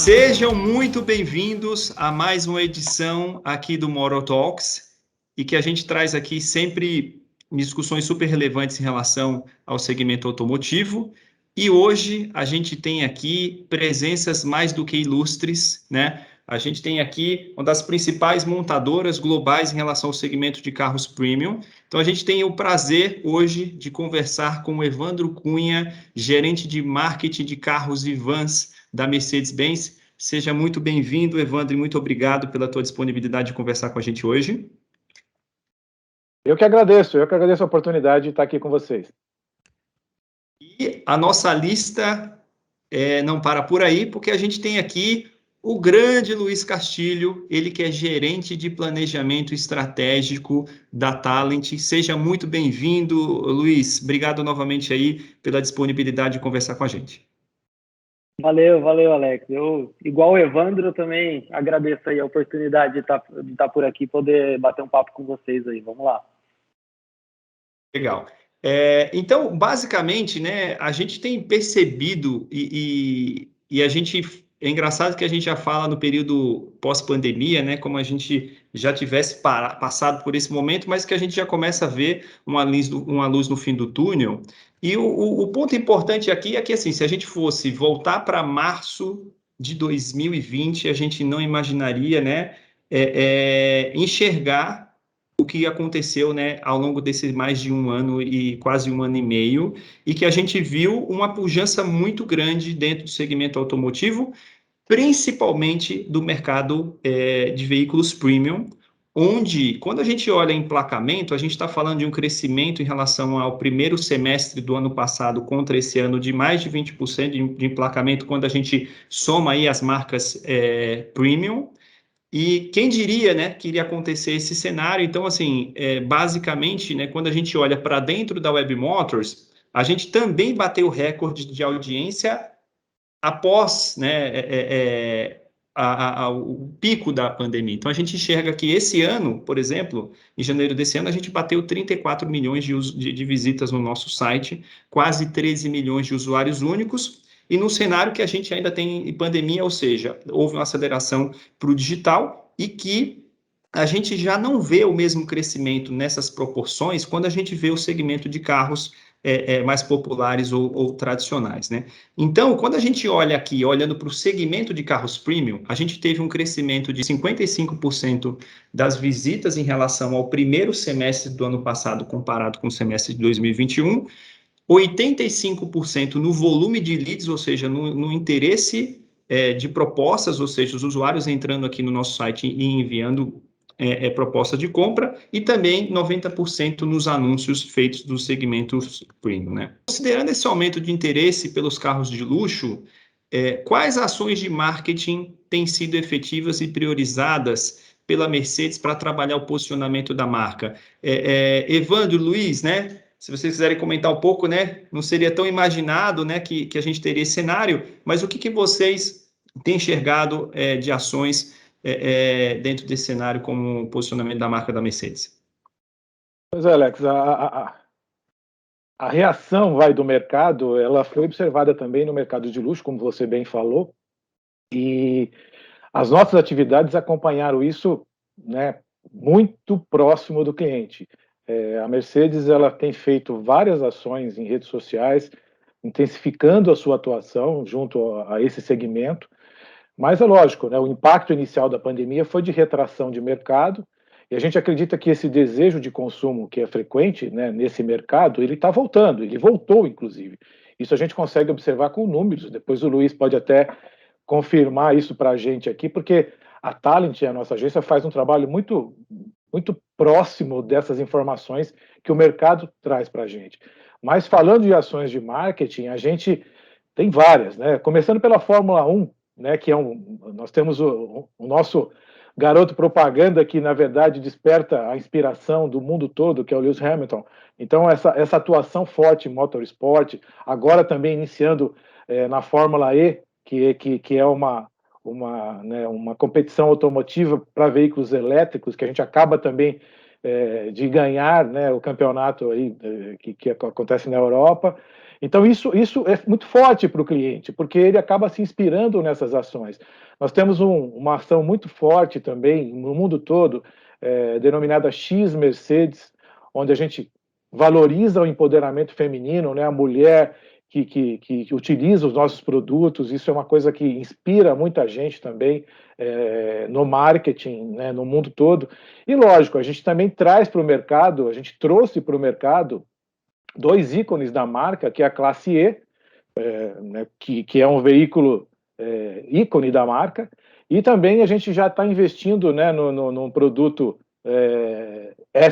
Sejam muito bem-vindos a mais uma edição aqui do Motor Talks e que a gente traz aqui sempre discussões super relevantes em relação ao segmento automotivo. E hoje a gente tem aqui presenças mais do que ilustres, né? A gente tem aqui uma das principais montadoras globais em relação ao segmento de carros premium. Então a gente tem o prazer hoje de conversar com o Evandro Cunha, gerente de marketing de carros e vans da Mercedes-Benz. Seja muito bem-vindo, Evandro, e muito obrigado pela tua disponibilidade de conversar com a gente hoje. Eu que agradeço a oportunidade de estar aqui com vocês. E a nossa lista não para por aí, porque a gente tem aqui o grande Luiz Castilho, ele que é gerente de planejamento estratégico da Talent. Seja muito bem-vindo, Luiz. Obrigado novamente aí pela disponibilidade de conversar com a gente. Valeu, Alex. Eu, igual o Evandro, também agradeço aí a oportunidade de estar por aqui, poder bater um papo com vocês aí. Vamos lá. Legal. Então, basicamente, né, a gente tem percebido e a gente é engraçado que a gente já fala no período pós-pandemia, né, como a gente já tivesse passado por esse momento, mas que a gente já começa a ver uma luz no fim do túnel. E o ponto importante aqui é que, assim, se a gente fosse voltar para março de 2020, a gente não imaginaria, né, enxergar o que aconteceu, né, ao longo desses mais de um ano e quase um ano e meio, e que a gente viu uma pujança muito grande dentro do segmento automotivo, principalmente do mercado de veículos premium, onde, quando a gente olha emplacamento, a gente está falando de um crescimento em relação ao primeiro semestre do ano passado contra esse ano de mais de 20% de emplacamento, quando a gente soma aí as marcas premium. E quem diria, né, que iria acontecer esse cenário? Então, assim, basicamente, né, quando a gente olha para dentro da Web Motors, a gente também bateu recorde de audiência após, né, o pico da pandemia. Então, a gente enxerga que esse ano, por exemplo, em janeiro desse ano, a gente bateu 34 milhões de visitas no nosso site, quase 13 milhões de usuários únicos, e no cenário que a gente ainda tem pandemia, ou seja, houve uma aceleração para o digital e que a gente já não vê o mesmo crescimento nessas proporções quando a gente vê o segmento de carros mais populares ou tradicionais, né? Então, quando a gente olha aqui, olhando para o segmento de carros premium, a gente teve um crescimento de 55% das visitas em relação ao primeiro semestre do ano passado comparado com o semestre de 2021, 85% no volume de leads, ou seja, no interesse de propostas, ou seja, os usuários entrando aqui no nosso site e enviando proposta de compra, e também 90% nos anúncios feitos do segmento premium, né? Considerando esse aumento de interesse pelos carros de luxo, quais ações de marketing têm sido efetivas e priorizadas pela Mercedes para trabalhar o posicionamento da marca? Evandro, Luiz, né? Se vocês quiserem comentar um pouco, né? Não seria tão imaginado, né, que a gente teria esse cenário, mas o que vocês têm enxergado de ações dentro desse cenário como posicionamento da marca da Mercedes? Pois é, Alex, a reação do mercado, ela foi observada também no mercado de luxo, como você bem falou, e as nossas atividades acompanharam isso, né, muito próximo do cliente. A Mercedes, ela tem feito várias ações em redes sociais, intensificando a sua atuação junto a esse segmento, mas é lógico, né, o impacto inicial da pandemia foi de retração de mercado, e a gente acredita que esse desejo de consumo que é frequente, né, nesse mercado, ele está voltando, ele voltou, inclusive. Isso a gente consegue observar com números, depois o Luiz pode até confirmar isso para a gente aqui, porque a Talent, a nossa agência, faz um trabalho muito, muito próximo dessas informações que o mercado traz para a gente. Mas falando de ações de marketing, a gente tem várias, né? Começando pela Fórmula 1, né, que nós temos o nosso garoto propaganda que, na verdade, desperta a inspiração do mundo todo, que é o Lewis Hamilton. Então, essa atuação forte em motorsport, agora também iniciando na Fórmula E, que é né, uma competição automotiva para veículos elétricos, que a gente acaba também de ganhar, né, o campeonato aí, que acontece na Europa. Então, isso é muito forte para o cliente, porque ele acaba se inspirando nessas ações. Nós temos uma ação muito forte também no mundo todo, denominada X Mercedes, onde a gente valoriza o empoderamento feminino, né? A mulher que utiliza os nossos produtos. Isso é uma coisa que inspira muita gente também no marketing, né? No mundo todo. E, lógico, a gente também traz para o mercado, a gente trouxe para o mercado 2 ícones da marca, que é a Classe E, né, que é um veículo ícone da marca, e também a gente já está investindo, né, num produto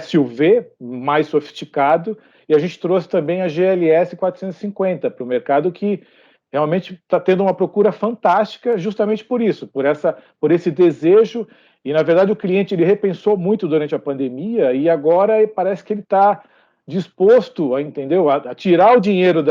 SUV mais sofisticado, e a gente trouxe também a GLS 450 para o mercado, que realmente está tendo uma procura fantástica justamente por isso, por esse desejo. E, na verdade, o cliente ele repensou muito durante a pandemia, e agora parece que ele está disposto a tirar o dinheiro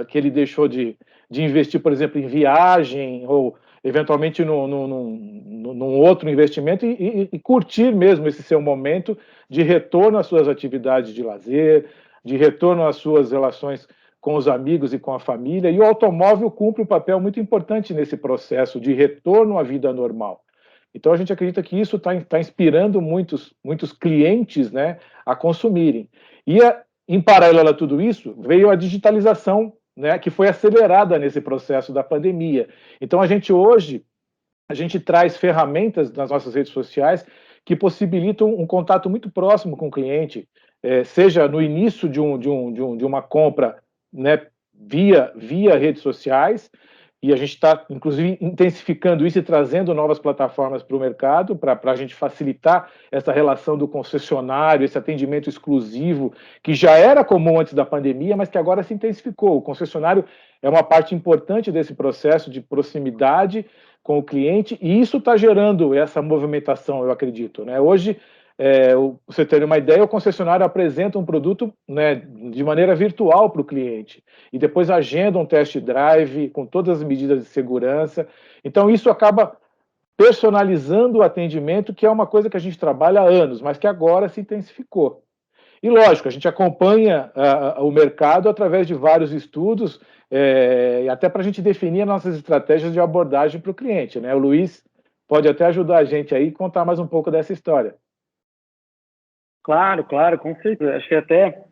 que ele deixou de investir, por exemplo, em viagem ou eventualmente num outro investimento e curtir mesmo esse seu momento de retorno às suas atividades de lazer, de retorno às suas relações com os amigos e com a família. E o automóvel cumpre um papel muito importante nesse processo de retorno à vida normal. Então, a gente acredita que isso está inspirando muitos clientes, né, a consumirem. E, em paralelo a tudo isso, veio a digitalização, né, que foi acelerada nesse processo da pandemia. Então, hoje, a gente traz ferramentas nas nossas redes sociais que possibilitam um contato muito próximo com o cliente, seja no início de uma compra, né, via redes sociais, e a gente está, inclusive, intensificando isso e trazendo novas plataformas para o mercado, para a gente facilitar essa relação do concessionário, esse atendimento exclusivo, que já era comum antes da pandemia, mas que agora se intensificou. O concessionário é uma parte importante desse processo de proximidade com o cliente, e isso está gerando essa movimentação, eu acredito, né? Hoje, você ter uma ideia, o concessionário apresenta um produto, né, de maneira virtual para o cliente, e depois agenda um test drive com todas as medidas de segurança. Então, isso acaba personalizando o atendimento, que é uma coisa que a gente trabalha há anos, mas que agora se intensificou. E, lógico, a gente acompanha o mercado através de vários estudos, até para a gente definir as nossas estratégias de abordagem para o cliente, né? O Luiz pode até ajudar a gente aí e contar mais um pouco dessa história. Claro, com certeza. Acho que até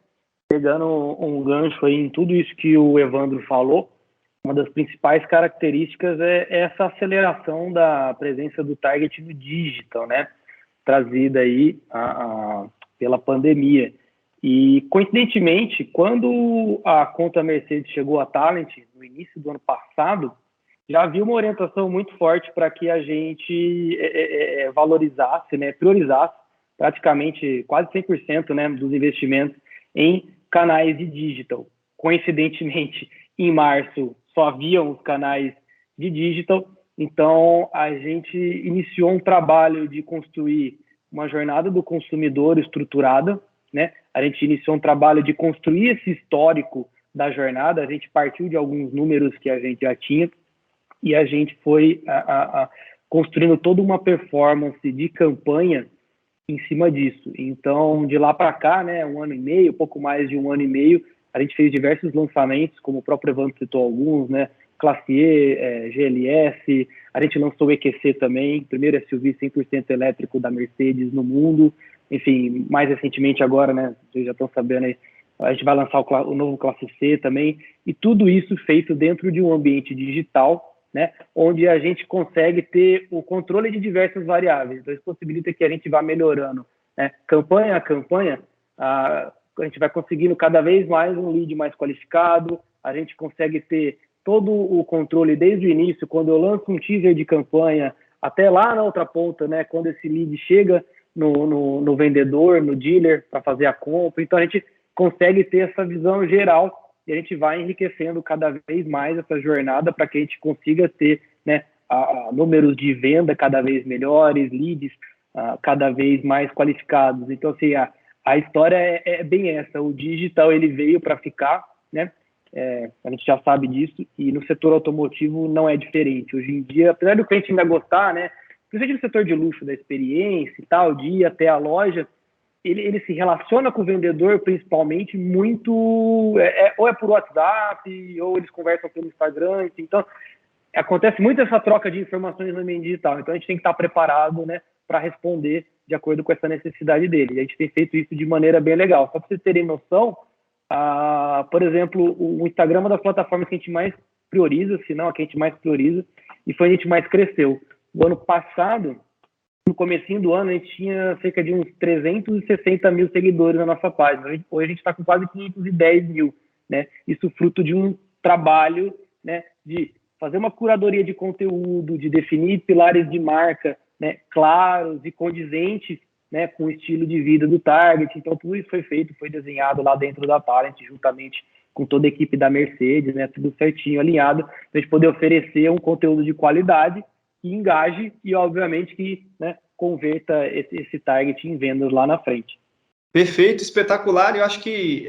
pegando um gancho aí em tudo isso que o Evandro falou, uma das principais características é essa aceleração da presença do target no digital, né? Trazida aí pela pandemia. E, coincidentemente, quando a conta Mercedes chegou a Talent, no início do ano passado, já havia uma orientação muito forte para que a gente valorizasse, né, priorizasse praticamente quase 100%, né, dos investimentos em canais de digital. Coincidentemente, em março só haviam os canais de digital, então a gente iniciou um trabalho de construir uma jornada do consumidor estruturada, né? A gente iniciou um trabalho de construir esse histórico da jornada, a gente partiu de alguns números que a gente já tinha e a gente foi construindo toda uma performance de campanha em cima disso. Então, de lá para cá, né, um ano e meio, pouco mais de um ano e meio, a gente fez diversos lançamentos, como o próprio Evandro citou alguns, né, Classe E, GLS, a gente lançou o EQC também, primeiro SUV 100% elétrico da Mercedes no mundo, enfim, mais recentemente agora, né, vocês já estão sabendo aí, a gente vai lançar o novo Classe C também, e tudo isso feito dentro de um ambiente digital, né, onde a gente consegue ter o controle de diversas variáveis. Então, isso possibilita que a gente vá melhorando, né, campanha a campanha, a gente vai conseguindo cada vez mais um lead mais qualificado, a gente consegue ter todo o controle desde o início, quando eu lanço um teaser de campanha, até lá na outra ponta, né, quando esse lead chega no vendedor, no dealer, para fazer a compra. Então, a gente consegue ter essa visão geral e a gente vai enriquecendo cada vez mais essa jornada para que a gente consiga ter, né, números de venda cada vez melhores, leads cada vez mais qualificados. Então, assim, a história é bem essa. O digital, ele veio para ficar, né? A gente já sabe disso, e no setor automotivo não é diferente. Hoje em dia, apesar do cliente ainda gostar, né, principalmente no setor de luxo, da experiência e tal, de ir até a loja, ele se relaciona com o vendedor principalmente muito, ou é por WhatsApp, ou eles conversam pelo Instagram, então acontece muito essa troca de informações no ambiente digital, então a gente tem que estar preparado, né, para responder de acordo com essa necessidade dele, e a gente tem feito isso de maneira bem legal. Só para vocês terem noção, por exemplo, o Instagram é uma das plataformas que a gente mais prioriza, se não a que a gente mais prioriza, e foi a gente mais cresceu. O ano passado, no comecinho do ano, a gente tinha cerca de uns 360 mil seguidores na nossa página. Hoje a gente está com quase 510 mil, né? Isso fruto de um trabalho, né, de fazer uma curadoria de conteúdo, de definir pilares de marca, né, claros e condizentes, né, com o estilo de vida do target. Então, tudo isso foi feito, foi desenhado lá dentro da Talent, juntamente com toda a equipe da Mercedes, né, tudo certinho, alinhado, para a gente poder oferecer um conteúdo de qualidade que engaje e, obviamente, que, né, converta esse target em vendas lá na frente. Perfeito, espetacular. Eu acho que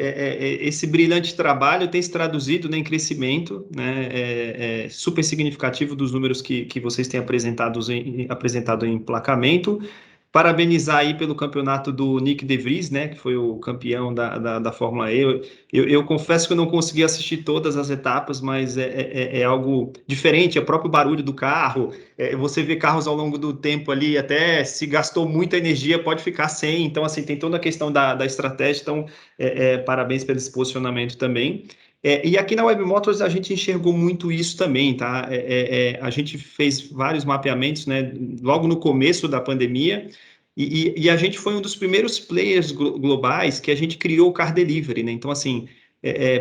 esse brilhante trabalho tem se traduzido, né, em crescimento, né, super significativo dos números que vocês têm apresentado em emplacamento. Parabenizar aí pelo campeonato do Nick De Vries, né, que foi o campeão da Fórmula E. Eu confesso que eu não consegui assistir todas as etapas, mas é algo diferente, é o próprio barulho do carro, você vê carros ao longo do tempo ali, até se gastou muita energia, pode ficar sem, então assim, tem toda a questão da estratégia, então parabéns pelo esse posicionamento também. E aqui na Web Motors a gente enxergou muito isso também, tá? A gente fez vários mapeamentos, né, logo no começo da pandemia, e a gente foi um dos primeiros players globais que a gente criou o Car Delivery, né? Então, assim,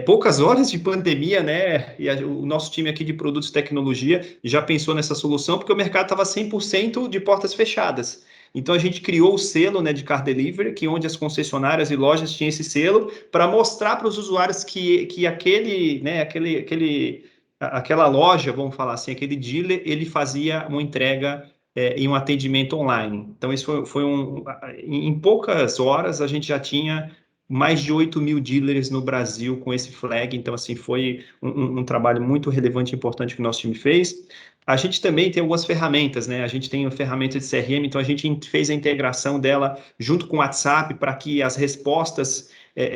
poucas horas de pandemia, né? E o nosso time aqui de produtos e tecnologia já pensou nessa solução, porque o mercado estava 100% de portas fechadas. Então, a gente criou o selo, né, de Car Delivery, que onde as concessionárias e lojas tinham esse selo, para mostrar para os usuários que aquela loja, vamos falar assim, aquele dealer, ele fazia uma entrega e um atendimento online. Então, isso foi em poucas horas, a gente já tinha mais de 8 mil dealers no Brasil com esse flag. Então, assim, foi um trabalho muito relevante e importante que o nosso time fez. A gente também tem algumas ferramentas, né? A gente tem uma ferramenta de CRM, então a gente fez a integração dela junto com o WhatsApp para que as respostas.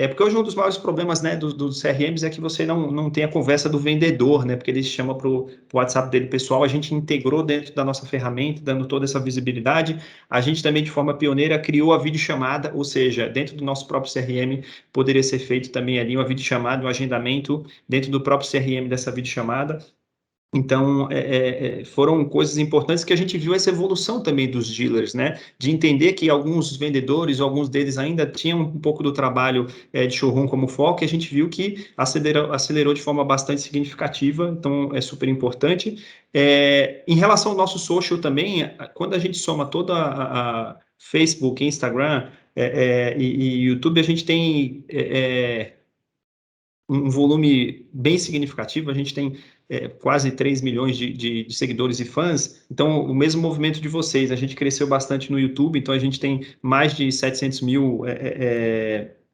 Porque hoje um dos maiores problemas, né, dos CRMs é que você não tem a conversa do vendedor, né? Porque ele chama para o WhatsApp dele pessoal. A gente integrou dentro da nossa ferramenta, dando toda essa visibilidade. A gente também, de forma pioneira, criou a videochamada, ou seja, dentro do nosso próprio CRM, poderia ser feito também ali uma videochamada, um agendamento dentro do próprio CRM dessa videochamada. Então, foram coisas importantes que a gente viu essa evolução também dos dealers, né? De entender que alguns vendedores, alguns deles ainda tinham um pouco do trabalho de showroom como foco, e a gente viu que acelerou de forma bastante significativa, então é super importante. Em relação ao nosso social também, quando a gente soma toda a Facebook, Instagram e YouTube, a gente tem um volume bem significativo, a gente tem quase 3 milhões de seguidores e fãs, então o mesmo movimento de vocês, a gente cresceu bastante no YouTube, então a gente tem mais de 700 mil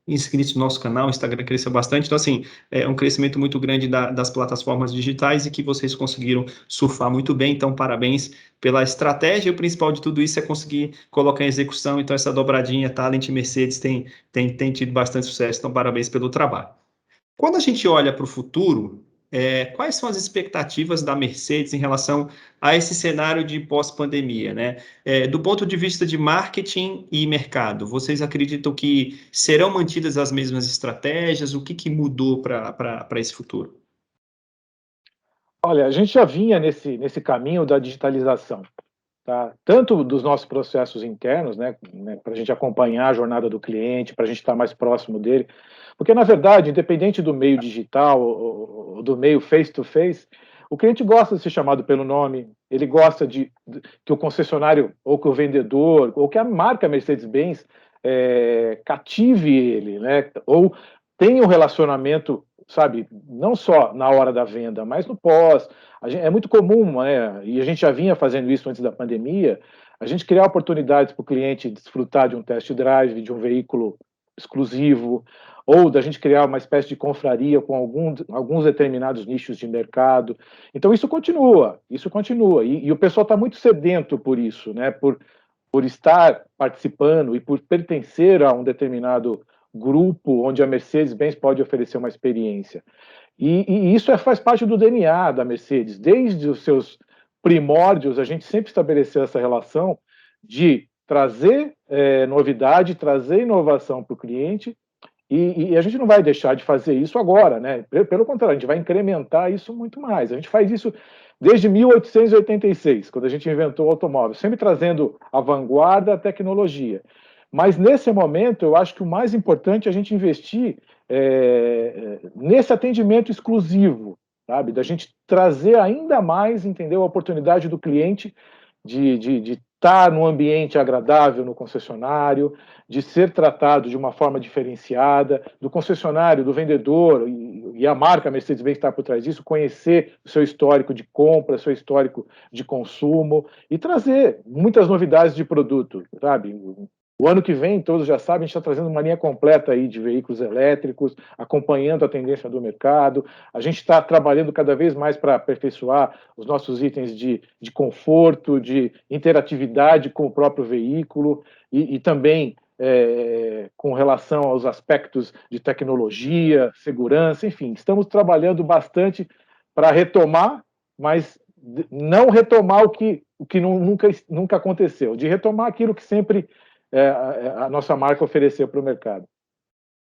inscritos no nosso canal, o Instagram cresceu bastante, então assim, é um crescimento muito grande das plataformas digitais e que vocês conseguiram surfar muito bem, então parabéns pela estratégia, o principal de tudo isso é conseguir colocar em execução, então essa dobradinha Talent e Mercedes tem tido bastante sucesso, então parabéns pelo trabalho. Quando a gente olha para o futuro, quais são as expectativas da Mercedes em relação a esse cenário de pós-pandemia, né? Do ponto de vista de marketing e mercado, vocês acreditam que serão mantidas as mesmas estratégias? O que mudou para esse futuro? Olha, a gente já vinha nesse caminho da digitalização, tá? Tanto dos nossos processos internos, né, para a gente acompanhar a jornada do cliente, para a gente estar mais próximo dele, porque na verdade, independente do meio digital ou do meio face-to-face, o cliente gosta de ser chamado pelo nome, ele gosta que o concessionário ou que o vendedor ou que a marca Mercedes-Benz cative ele, né, ou tenha um relacionamento, sabe, não só na hora da venda, mas no pós. É muito comum, né, e a gente já vinha fazendo isso antes da pandemia, a gente criar oportunidades para o cliente desfrutar de um test drive, de um veículo exclusivo, ou da gente criar uma espécie de confraria com alguns determinados nichos de mercado. Então, isso continua, e o pessoal está muito sedento por isso, né, por por estar participando e por pertencer a um determinado grupo onde a Mercedes-Benz pode oferecer uma experiência. E isso faz parte do DNA da Mercedes. Desde os seus primórdios, a gente sempre estabeleceu essa relação de trazer novidade, trazer inovação para o cliente, e a gente não vai deixar de fazer isso agora, né? Pelo contrário, a gente vai incrementar isso muito mais. A gente faz isso desde 1886, quando a gente inventou o automóvel, sempre trazendo a vanguarda, a tecnologia. Mas, nesse momento, eu acho que o mais importante é a gente investir nesse atendimento exclusivo, sabe? Da gente trazer ainda mais, entendeu, a oportunidade do cliente de estar num ambiente agradável no concessionário, de ser tratado de uma forma diferenciada, do concessionário, do vendedor, e a marca Mercedes-Benz está por trás disso, conhecer o seu histórico de compra, seu histórico de consumo, e trazer muitas novidades de produto, sabe? O ano que vem, todos já sabem, a gente está trazendo uma linha completa aí de veículos elétricos, acompanhando a tendência do mercado. A gente está trabalhando cada vez mais para aperfeiçoar os nossos itens de conforto, de interatividade com o próprio veículo e também com relação aos aspectos de tecnologia, segurança, enfim. Estamos trabalhando bastante para retomar, mas não retomar o que nunca aconteceu, de retomar aquilo que sempre a nossa marca ofereceu para o mercado.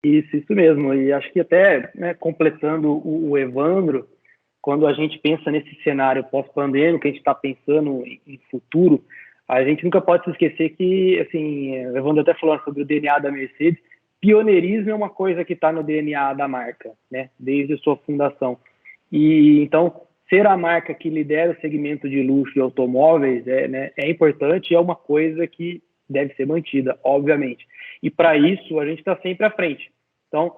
Isso mesmo. E acho que até, né, completando o Evandro, quando a gente pensa nesse cenário pós-pandêmico, a gente está pensando em futuro, a gente nunca pode se esquecer que, assim, o Evandro até falou sobre o DNA da Mercedes, pioneirismo é uma coisa que está no DNA da marca, né, desde a sua fundação. E então, ser a marca que lidera o segmento de luxo de automóveis é importante e é uma coisa que deve ser mantida, obviamente. E para isso, a gente está sempre à frente. Então,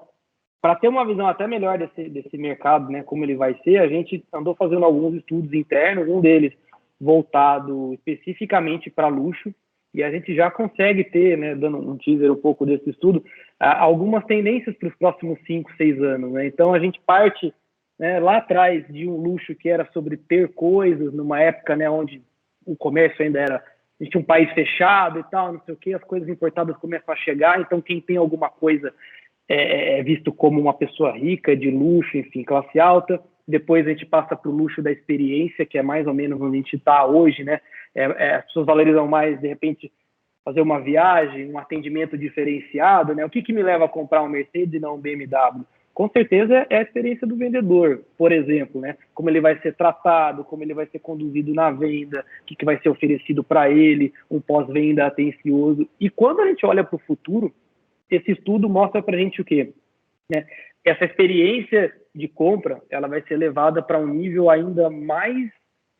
para ter uma visão até melhor desse mercado, né, como ele vai ser, a gente andou fazendo alguns estudos internos, um deles voltado especificamente para luxo, e a gente já consegue ter, né, dando um teaser um pouco desse estudo, algumas tendências para os próximos 5, 6 anos. Né? Então, a gente parte, né, lá atrás de um luxo que era sobre ter coisas, numa época, né, onde o comércio ainda era... A gente tinha um país fechado e tal, não sei o quê, as coisas importadas começam a chegar, então quem tem alguma coisa é visto como uma pessoa rica, de luxo, enfim, classe alta. Depois a gente passa para o luxo da experiência, que é mais ou menos onde a gente está hoje, né? As pessoas valorizam mais, de repente, fazer uma viagem, um atendimento diferenciado, né? O que me leva a comprar um Mercedes e não um BMW? Com certeza é a experiência do vendedor, por exemplo, né? Como ele vai ser tratado, como ele vai ser conduzido na venda, o que vai ser oferecido para ele, um pós-venda atencioso. E quando a gente olha para o futuro, esse estudo mostra para a gente o quê? Né? Essa experiência de compra, ela vai ser levada para um nível ainda mais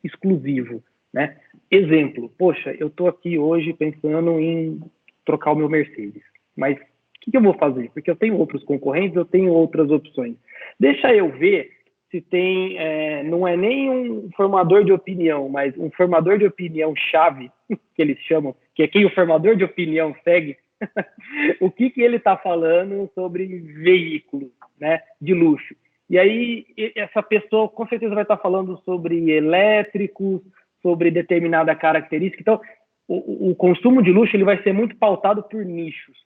exclusivo, né? Exemplo, poxa, eu estou aqui hoje pensando em trocar o meu Mercedes, mas o que eu vou fazer? Porque eu tenho outros concorrentes, eu tenho outras opções. Deixa eu ver se tem, não é nem um formador de opinião, mas um formador de opinião chave, que eles chamam, que é quem o formador de opinião segue, o que ele está falando sobre veículos, né, de luxo. E aí essa pessoa com certeza vai estar falando sobre elétricos, sobre determinada característica. Então, o consumo de luxo ele vai ser muito pautado por nichos.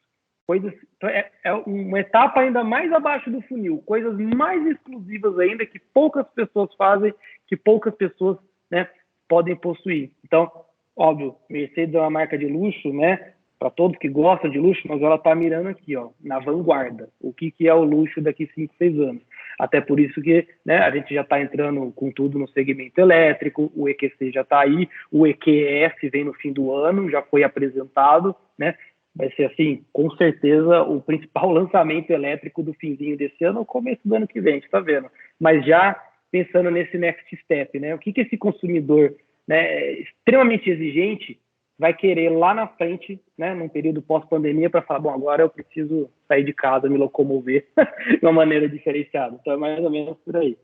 Coisas, então é uma etapa ainda mais abaixo do funil, coisas mais exclusivas ainda que poucas pessoas fazem, que poucas pessoas, né, podem possuir. Então, óbvio, Mercedes é uma marca de luxo, né, para todos que gostam de luxo, mas ela está mirando aqui, ó, na vanguarda. O que é o luxo daqui 5, 6 anos? Até por isso que, né, a gente já está entrando com tudo no segmento elétrico, o EQC já está aí, o EQS vem no fim do ano, já foi apresentado, né? Vai ser, assim, com certeza, o principal lançamento elétrico do finzinho desse ano ou começo do ano que vem, a gente está vendo. Mas já pensando nesse next step, né? O que esse consumidor, né, extremamente exigente vai querer lá na frente, né, num período pós-pandemia, para falar, bom, agora eu preciso sair de casa, me locomover de uma maneira diferenciada. Então, é mais ou menos por aí.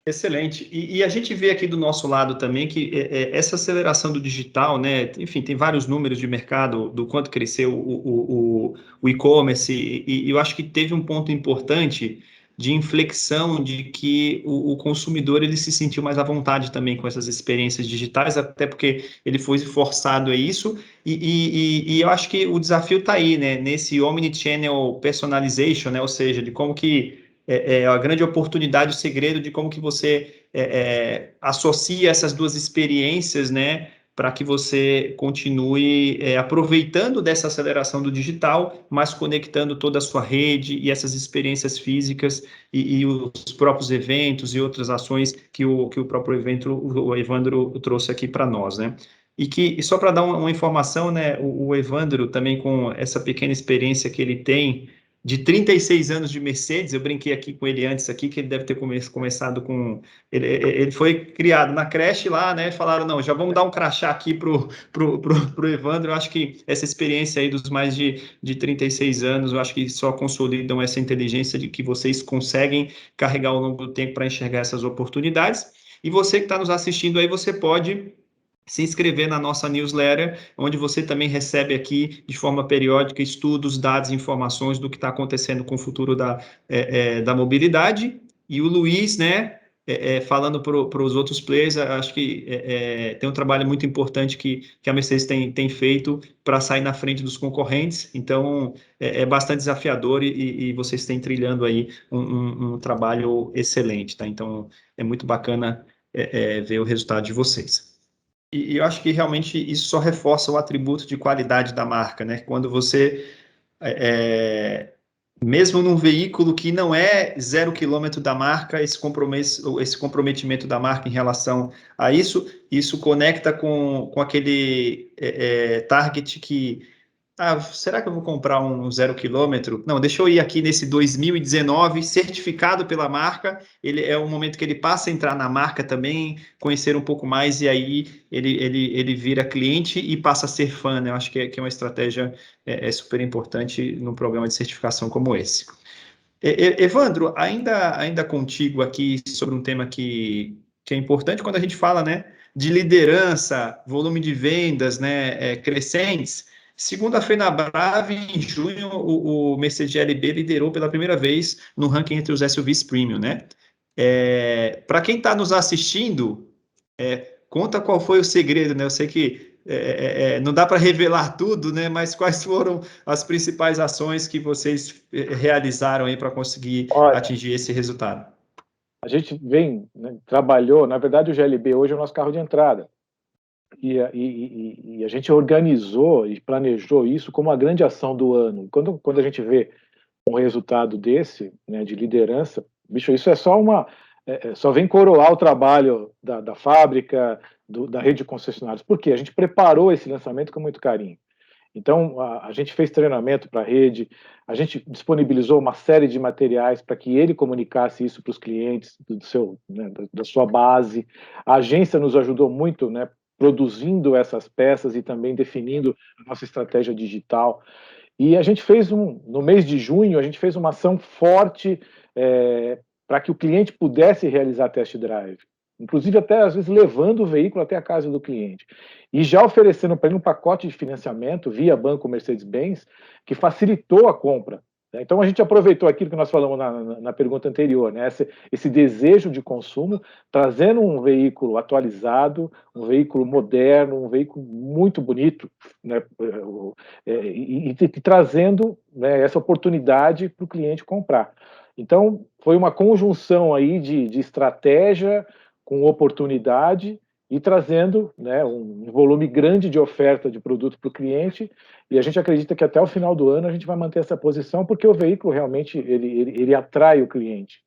Excelente. E a gente vê aqui do nosso lado também que essa aceleração do digital, né? Enfim, tem vários números de mercado do quanto cresceu o e-commerce, e eu acho que teve um ponto importante de inflexão, de que o consumidor ele se sentiu mais à vontade também com essas experiências digitais, até porque ele foi forçado a isso, e eu acho que o desafio está aí, né, nesse omnichannel personalization, né, ou seja, de como que a grande oportunidade, o segredo de como que você associa essas duas experiências, né, para que você continue aproveitando dessa aceleração do digital, mas conectando toda a sua rede e essas experiências físicas e os próprios eventos e outras ações que o próprio evento, o Evandro trouxe aqui para nós, né? E só para dar uma informação, né, o Evandro também com essa pequena experiência que ele tem de 36 anos de Mercedes, eu brinquei aqui com ele antes aqui, que ele deve ter começado com... Ele foi criado na creche lá, né? Falaram, não, já vamos dar um crachá aqui pro Evandro. Eu acho que essa experiência aí dos mais de 36 anos, eu acho que só consolidam essa inteligência de que vocês conseguem carregar ao longo do tempo para enxergar essas oportunidades. E você que está nos assistindo aí, você pode se inscrever na nossa newsletter, onde você também recebe aqui, de forma periódica, estudos, dados, informações do que está acontecendo com o futuro da mobilidade. E o Luiz, né, falando para os outros players, acho que tem um trabalho muito importante que a Mercedes tem feito para sair na frente dos concorrentes. Então, é bastante desafiador e vocês têm trilhando aí um trabalho excelente, tá? Então, é muito bacana ver o resultado de vocês. E eu acho que realmente isso só reforça o atributo de qualidade da marca, né? Quando você, mesmo num veículo que não é 0 km da marca, esse comprometimento da marca em relação a isso conecta com aquele target que será que eu vou comprar um 0 km? Não, deixa eu ir aqui nesse 2019, certificado pela marca. Ele é o momento que ele passa a entrar na marca também, conhecer um pouco mais, e aí ele vira cliente e passa a ser fã, né? Eu acho que é uma estratégia super importante num programa de certificação como esse. Evandro, ainda contigo aqui sobre um tema que é importante quando a gente fala, né, de liderança, volume de vendas, né, crescentes. Segundo a Fenabrave, em junho, o Mercedes GLB liderou pela primeira vez no ranking entre os SUVs premium, né? Para quem está nos assistindo, conta qual foi o segredo, né? Eu sei que não dá para revelar tudo, né? Mas quais foram as principais ações que vocês realizaram aí para conseguir Olha, atingir esse resultado? a gente vem, né, trabalhou, na verdade o GLB hoje é o nosso carro de entrada. E a gente organizou e planejou isso como a grande ação do ano. Quando a gente vê um resultado desse, né, de liderança, bicho, isso é só só vem coroar o trabalho da fábrica, da rede de concessionários. Por quê? A gente preparou esse lançamento com muito carinho. Então, a gente fez treinamento para a rede, a gente disponibilizou uma série de materiais para que ele comunicasse isso para os clientes né, da sua base. A agência nos ajudou muito, né, produzindo essas peças e também definindo a nossa estratégia digital. E a gente fez no mês de junho, a gente fez uma ação forte para que o cliente pudesse realizar test drive, inclusive até às vezes levando o veículo até a casa do cliente e já oferecendo para ele um pacote de financiamento via Banco Mercedes-Benz que facilitou a compra. Então a gente aproveitou aquilo que nós falamos na pergunta anterior, né? Esse desejo de consumo, trazendo um veículo atualizado, um veículo moderno, um veículo muito bonito, né? E trazendo, né, essa oportunidade para o cliente comprar. Então foi uma conjunção aí de estratégia com oportunidade e trazendo, né, um volume grande de oferta de produto para o cliente, e a gente acredita que até o final do ano a gente vai manter essa posição, porque o veículo realmente ele atrai o cliente.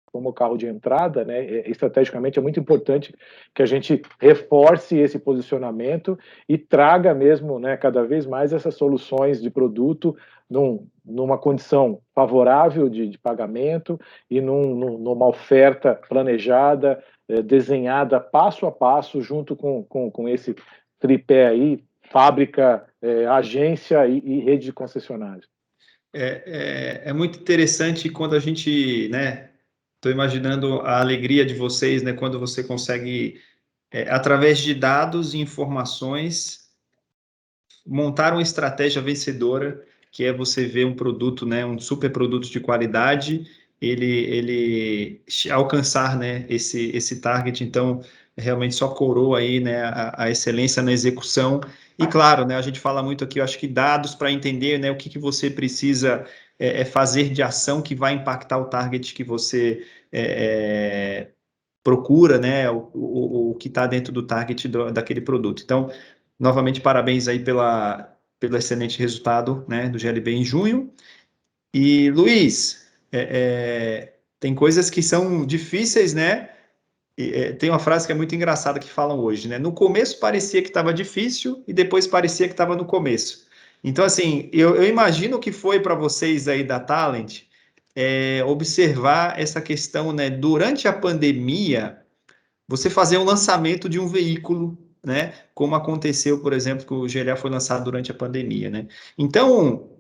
Como carro de entrada, né, estrategicamente é muito importante que a gente reforce esse posicionamento e traga mesmo, né, cada vez mais essas soluções de produto numa condição favorável de pagamento e numa oferta planejada, desenhada passo a passo, junto com esse tripé aí, fábrica, agência e rede de concessionários. É muito interessante quando a gente, né, estou imaginando a alegria de vocês, né, quando você consegue, através de dados e informações, montar uma estratégia vencedora, que é você ver um produto, né, um super produto de qualidade, ele alcançar, né, esse target. Então, realmente só coroa aí, né, a excelência na execução. E claro, né, a gente fala muito aqui, eu acho que dados para entender, né, o que você precisa fazer de ação que vai impactar o target que você procura, né, o que está dentro do target daquele produto. Então, novamente, parabéns aí pelo excelente resultado, né, do GLB em junho. E, Luiz, tem coisas que são difíceis, né? Tem uma frase que é muito engraçada que falam hoje, né? No começo parecia que estava difícil e depois parecia que estava no começo. Então, assim, eu imagino que foi para vocês aí da Talent observar essa questão, né? Durante a pandemia, você fazer um lançamento de um veículo, né? Como aconteceu, por exemplo, que o GLA foi lançado durante a pandemia, né? Então,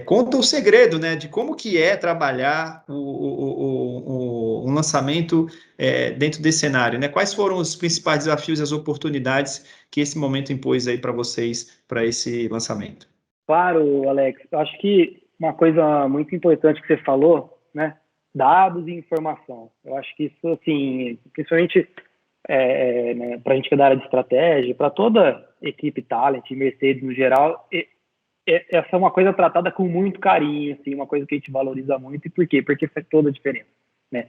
conta o segredo, né? De como que é trabalhar um lançamento dentro desse cenário, né? Quais foram os principais desafios e as oportunidades que esse momento impôs aí para vocês, para esse lançamento? Claro, Alex. Eu acho que uma coisa muito importante que você falou, né? Dados e informação. Eu acho que isso, assim, principalmente né, para a gente que é da área de estratégia, para toda equipe Talent, Mercedes no geral, essa é uma coisa tratada com muito carinho, assim, uma coisa que a gente valoriza muito. E por quê? Porque faz toda a diferença, né?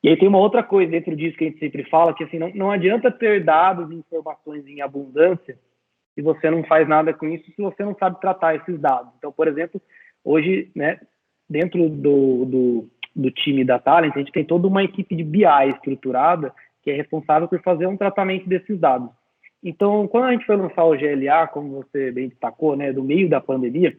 E aí tem uma outra coisa dentro disso que a gente sempre fala, que assim, não adianta ter dados e informações em abundância se você não faz nada com isso, se você não sabe tratar esses dados. Então, por exemplo, hoje, né, dentro do time da Talent, a gente tem toda uma equipe de BI estruturada que é responsável por fazer um tratamento desses dados. Então, quando a gente foi lançar o GLA, como você bem destacou, né, do meio da pandemia,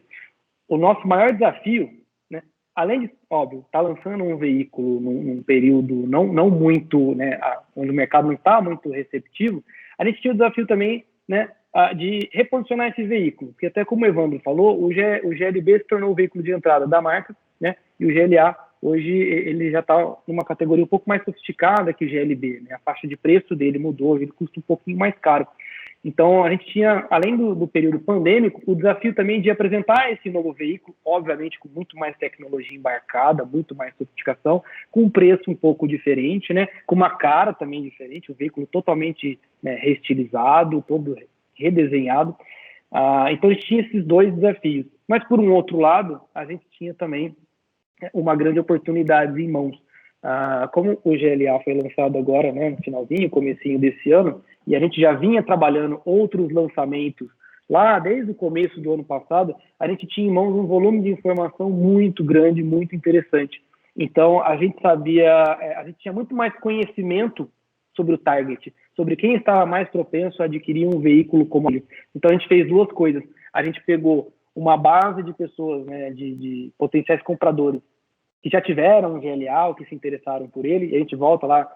o nosso maior desafio, né, além de, óbvio, estar lançando um veículo num período não muito, né, onde o mercado não está muito receptivo, a gente tinha o desafio também, né, de reposicionar esse veículo, porque até como o Evandro falou, o GLB se tornou o veículo de entrada da marca, né, e o GLA hoje ele já está numa categoria um pouco mais sofisticada que o GLB, né, a faixa de preço dele mudou, ele custa um pouquinho mais caro. Então, a gente tinha, além do período pandêmico, o desafio também de apresentar esse novo veículo, obviamente com muito mais tecnologia embarcada, muito mais sofisticação, com um preço um pouco diferente, né? Com uma cara também diferente, um veículo totalmente, né, reestilizado, todo redesenhado. Então, a gente tinha esses dois desafios. Mas, por um outro lado, a gente tinha também uma grande oportunidade em mãos. Como o GLA foi lançado agora, né, no finalzinho, comecinho desse ano, e a gente já vinha trabalhando outros lançamentos lá desde o começo do ano passado, a gente tinha em mãos um volume de informação muito grande, muito interessante. Então, a gente tinha muito mais conhecimento sobre o target, sobre quem estava mais propenso a adquirir um veículo como ele. Então, a gente fez duas coisas. A gente pegou uma base de pessoas, né, de potenciais compradores que já tiveram um GLA ou que se interessaram por ele, e a gente volta lá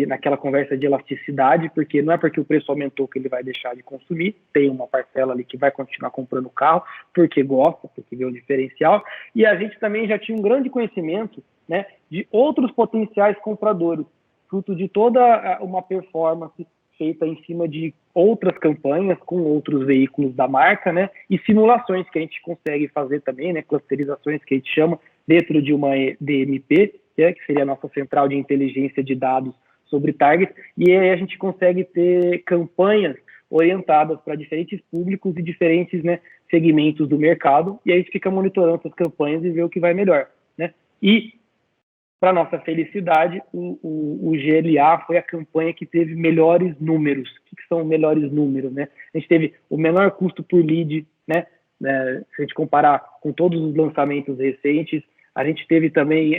naquela conversa de elasticidade, porque não é porque o preço aumentou que ele vai deixar de consumir, tem uma parcela ali que vai continuar comprando o carro, porque gosta, porque vê o diferencial, e a gente também já tinha um grande conhecimento, né, de outros potenciais compradores, fruto de toda uma performance feita em cima de outras campanhas com outros veículos da marca, né, e simulações que a gente consegue fazer também, né, clusterizações que a gente chama, dentro de uma DMP, que seria a nossa central de inteligência de dados sobre target, e aí a gente consegue ter campanhas orientadas para diferentes públicos e diferentes, né, segmentos do mercado, e aí a gente fica monitorando essas campanhas e vê o que vai melhor, né? E, para nossa felicidade, o GLA foi a campanha que teve melhores números. O que são melhores números, né? A gente teve o menor custo por lead, né? Se a gente comparar com todos os lançamentos recentes, a gente teve também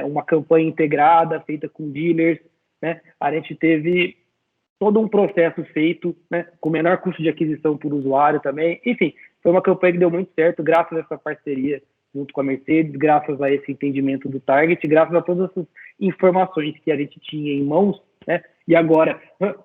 uma campanha integrada, feita com dealers, né? A gente teve todo um processo feito, né, com menor custo de aquisição por usuário também. Enfim, foi uma campanha que deu muito certo, graças a essa parceria junto com a Mercedes, graças a esse entendimento do target, graças a todas essas informações que a gente tinha em mãos, né? E agora,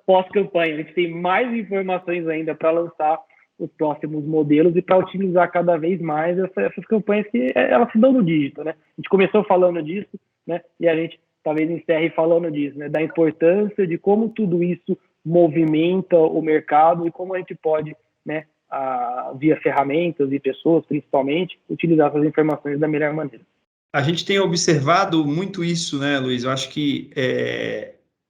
pós-campanha, a gente tem mais informações ainda para lançar os próximos modelos e para otimizar cada vez mais essas campanhas que elas se dão no dígito, né? A gente começou falando disso, né? E a gente talvez encerre falando disso, né? Da importância de como tudo isso movimenta o mercado e como a gente pode, né, via ferramentas e pessoas, principalmente, utilizar essas informações da melhor maneira. A gente tem observado muito isso, né, Luiz? Eu acho que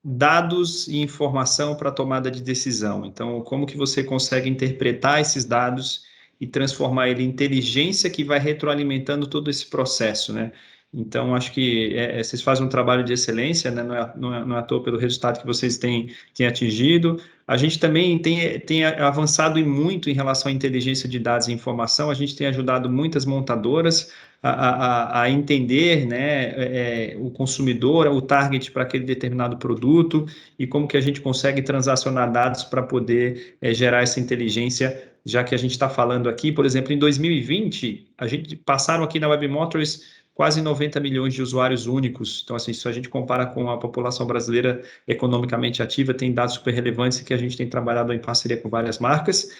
dados e informação para tomada de decisão. Então, como que você consegue interpretar esses dados e transformar ele em inteligência que vai retroalimentando todo esse processo, né? Então, acho que vocês fazem um trabalho de excelência, né? Não é à toa pelo resultado que vocês têm atingido. A gente também tem avançado muito em relação à inteligência de dados e informação. A gente tem ajudado muitas montadoras a entender, né, o consumidor, o target para aquele determinado produto e como que a gente consegue transacionar dados para poder gerar essa inteligência, já que a gente está falando aqui, por exemplo, em 2020, a gente passaram aqui na Webmotors quase 90 milhões de usuários únicos. Então, assim, se a gente compara com a população brasileira economicamente ativa, tem dados super relevantes que a gente tem trabalhado em parceria com várias marcas.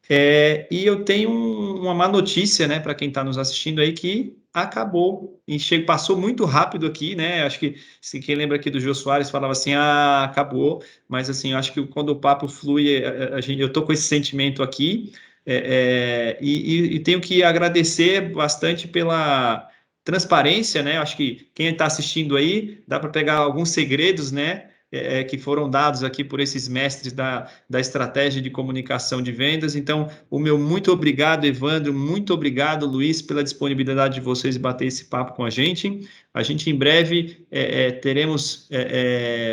E eu tenho uma má notícia, né, para quem está nos assistindo aí, que acabou, e passou muito rápido aqui, né, acho que, se quem lembra aqui do Jô Soares, falava assim, acabou, mas assim, eu acho que quando o papo flui, eu estou com esse sentimento aqui, e tenho que agradecer bastante pela transparência, né, acho que quem está assistindo aí, dá para pegar alguns segredos, né, que foram dados aqui por esses mestres da estratégia de comunicação de vendas. Então, o meu muito obrigado, Evandro, muito obrigado, Luiz, pela disponibilidade de vocês de bater esse papo com a gente. A gente, em breve, teremos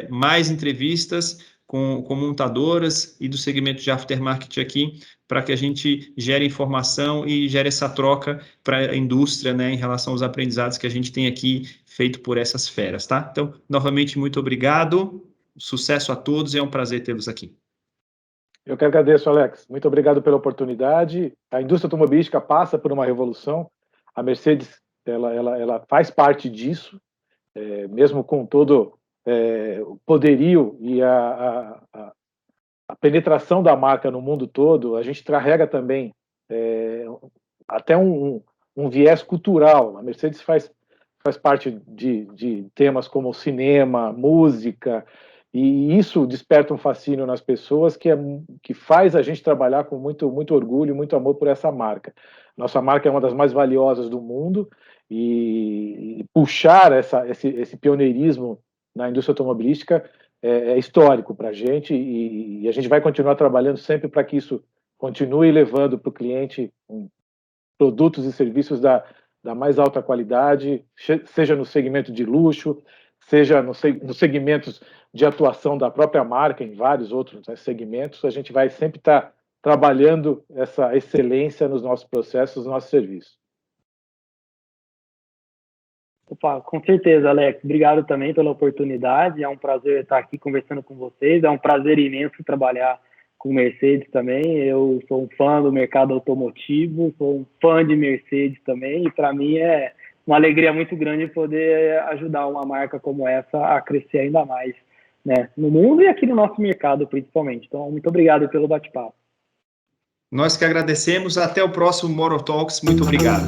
mais entrevistas com montadoras e do segmento de aftermarket aqui, para que a gente gere informação e gere essa troca para a indústria, né, em relação aos aprendizados que a gente tem aqui feito por essas feras, tá? Então, novamente, muito obrigado, sucesso a todos, é um prazer tê-los aqui. Eu que agradeço, Alex. Muito obrigado pela oportunidade. A indústria automobilística passa por uma revolução. A Mercedes, ela faz parte disso, mesmo com todo o poderio e a penetração da marca no mundo todo. A gente carrega também até um viés cultural. A Mercedes faz parte de temas como cinema, música, e isso desperta um fascínio nas pessoas que faz a gente trabalhar com muito, muito orgulho, muito amor por essa marca. Nossa marca é uma das mais valiosas do mundo e puxar esse pioneirismo na indústria automobilística é histórico para a gente e a gente vai continuar trabalhando sempre para que isso continue levando para o cliente produtos e serviços da mais alta qualidade, seja no segmento de luxo, seja nos segmentos de atuação da própria marca, em vários outros segmentos, a gente vai sempre estar trabalhando essa excelência nos nossos processos, nos nossos serviços. Opa, com certeza, Alex. Obrigado também pela oportunidade. É um prazer estar aqui conversando com vocês. É um prazer imenso trabalhar com Mercedes também. Eu sou um fã do mercado automotivo, sou um fã de Mercedes também, e para mim é uma alegria muito grande poder ajudar uma marca como essa a crescer ainda mais, né, no mundo e aqui no nosso mercado, principalmente. Então, muito obrigado pelo bate-papo. Nós que agradecemos. Até o próximo Motor Talks. Muito obrigado.